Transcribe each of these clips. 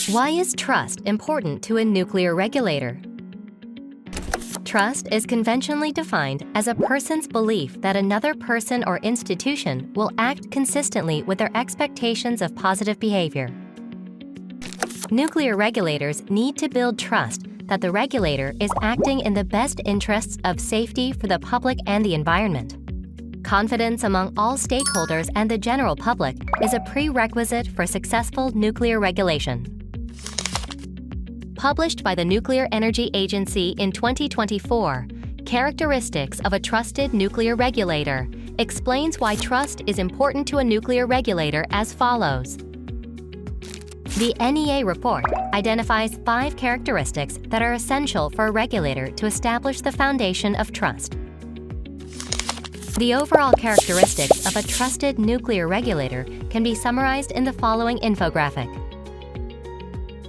Why is trust important to a nuclear regulator? Trust is conventionally defined as a person's belief that another person or institution will act consistently with their expectations of positive behavior. Nuclear regulators need to build trust that the regulator is acting in the best interests of safety for the public and the environment. Confidence among all stakeholders and the general public is a prerequisite for successful nuclear regulation. Published by the Nuclear Energy Agency in 2024, Characteristics of a Trusted Nuclear Regulator explains why trust is important to a nuclear regulator as follows. The NEA report identifies 5 characteristics that are essential for a regulator to establish the foundation of trust. The overall characteristics of a trusted nuclear regulator can be summarized in the following infographic.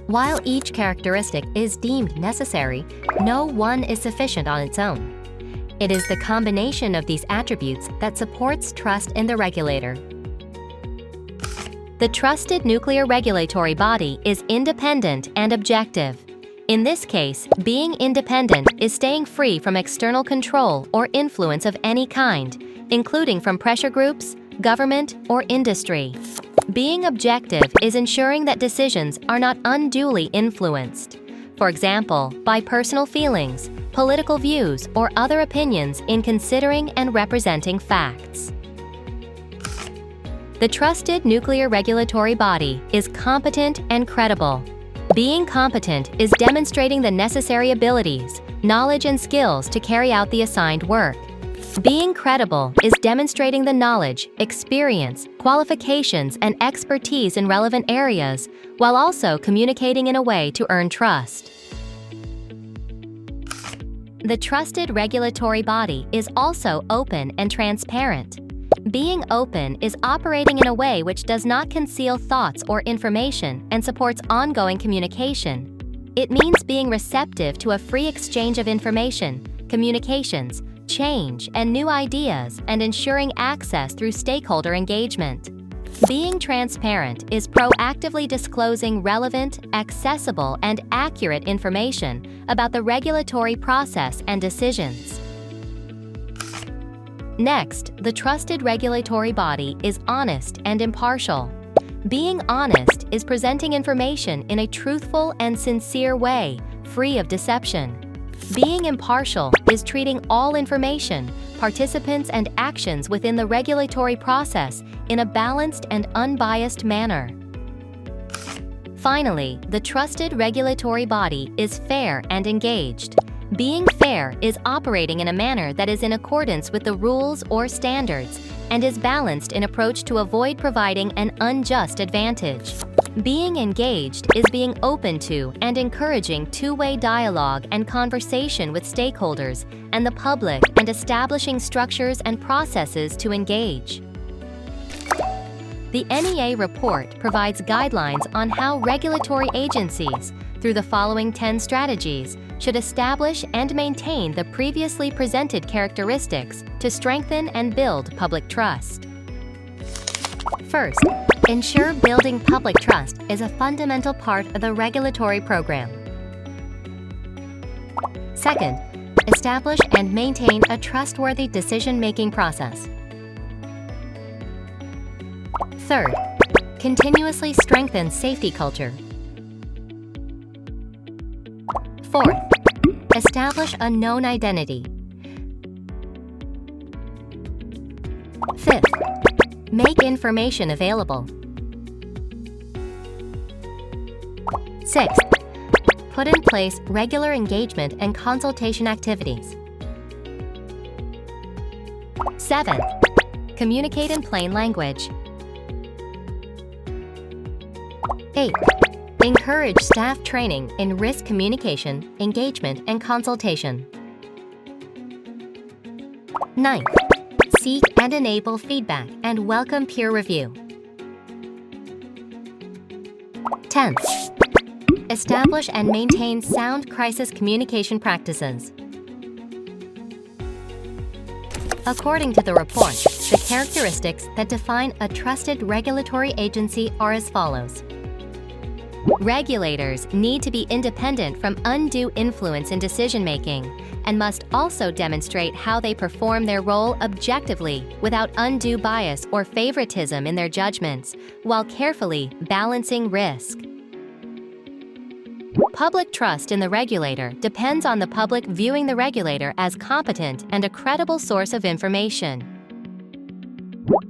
While each characteristic is deemed necessary, no one is sufficient on its own. It is the combination of these attributes that supports trust in the regulator. The trusted nuclear regulatory body is independent and objective. In this case, being independent is staying free from external control or influence of any kind, including from pressure groups, government, or industry. Being objective is ensuring that decisions are not unduly influenced, for example, by personal feelings, political views, or other opinions in considering and representing facts. The trusted nuclear regulatory body is competent and credible. Being competent is demonstrating the necessary abilities, knowledge, and skills to carry out the assigned work. Being credible is demonstrating the knowledge, experience, qualifications, and expertise in relevant areas, while also communicating in a way to earn trust. The trusted regulatory body is also open and transparent. Being open is operating in a way which does not conceal thoughts or information and supports ongoing communication. It means being receptive to a free exchange of information, communications, change, and new ideas, and ensuring access through stakeholder engagement. Being transparent is proactively disclosing relevant, accessible, and accurate information about the regulatory process and decisions. Next, the trusted regulatory body is honest and impartial. Being honest is presenting information in a truthful and sincere way, free of deception. Being impartial is treating all information, participants, and actions within the regulatory process in a balanced and unbiased manner. Finally, the trusted regulatory body is fair and engaged. Being fair is operating in a manner that is in accordance with the rules or standards and is balanced in approach to avoid providing an unjust advantage. Being engaged is being open to and encouraging two-way dialogue and conversation with stakeholders and the public and establishing structures and processes to engage. The NEA report provides guidelines on how regulatory agencies, through the following 10 strategies, should establish and maintain the previously presented characteristics to strengthen and build public trust. First, ensure building public trust is a fundamental part of the regulatory program. Second, establish and maintain a trustworthy decision-making process. Third, continuously strengthen safety culture. Fourth, establish a known identity. Fifth, make information available. Sixth, put in place regular engagement and consultation activities. Seventh, communicate in plain language. Eighth, encourage staff training in risk communication, engagement, and consultation. Ninth, seek and enable feedback and welcome peer review. 10th, establish and maintain sound crisis communication practices. According to the report, the characteristics that define a trusted regulatory agency are as follows. Regulators need to be independent from undue influence in decision-making and must also demonstrate how they perform their role objectively without undue bias or favoritism in their judgments, while carefully balancing risk. Public trust in the regulator depends on the public viewing the regulator as competent and a credible source of information.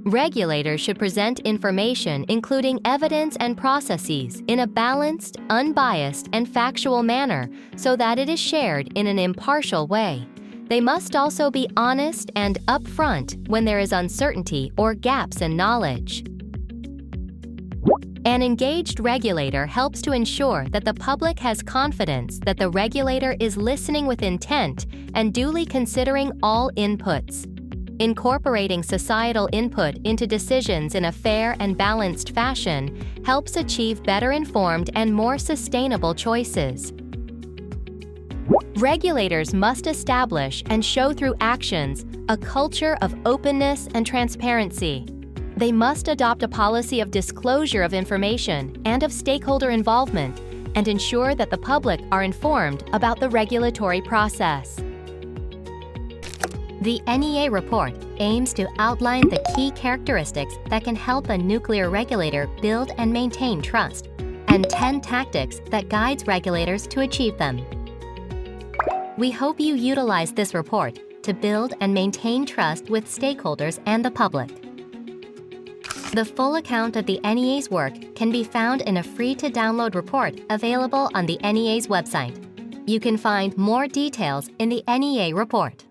Regulators should present information including evidence and processes in a balanced, unbiased, and factual manner so that it is shared in an impartial way. They must also be honest and upfront when there is uncertainty or gaps in knowledge. An engaged regulator helps to ensure that the public has confidence that the regulator is listening with intent and duly considering all inputs. Incorporating societal input into decisions in a fair and balanced fashion helps achieve better informed and more sustainable choices. Regulators must establish and show through actions a culture of openness and transparency. They must adopt a policy of disclosure of information and of stakeholder involvement and ensure that the public are informed about the regulatory process. The NEA report aims to outline the key characteristics that can help a nuclear regulator build and maintain trust, and 10 tactics that guides regulators to achieve them. We hope you utilize this report to build and maintain trust with stakeholders and the public. The full account of the NEA's work can be found in a free-to-download report available on the NEA's website. You can find more details in the NEA report.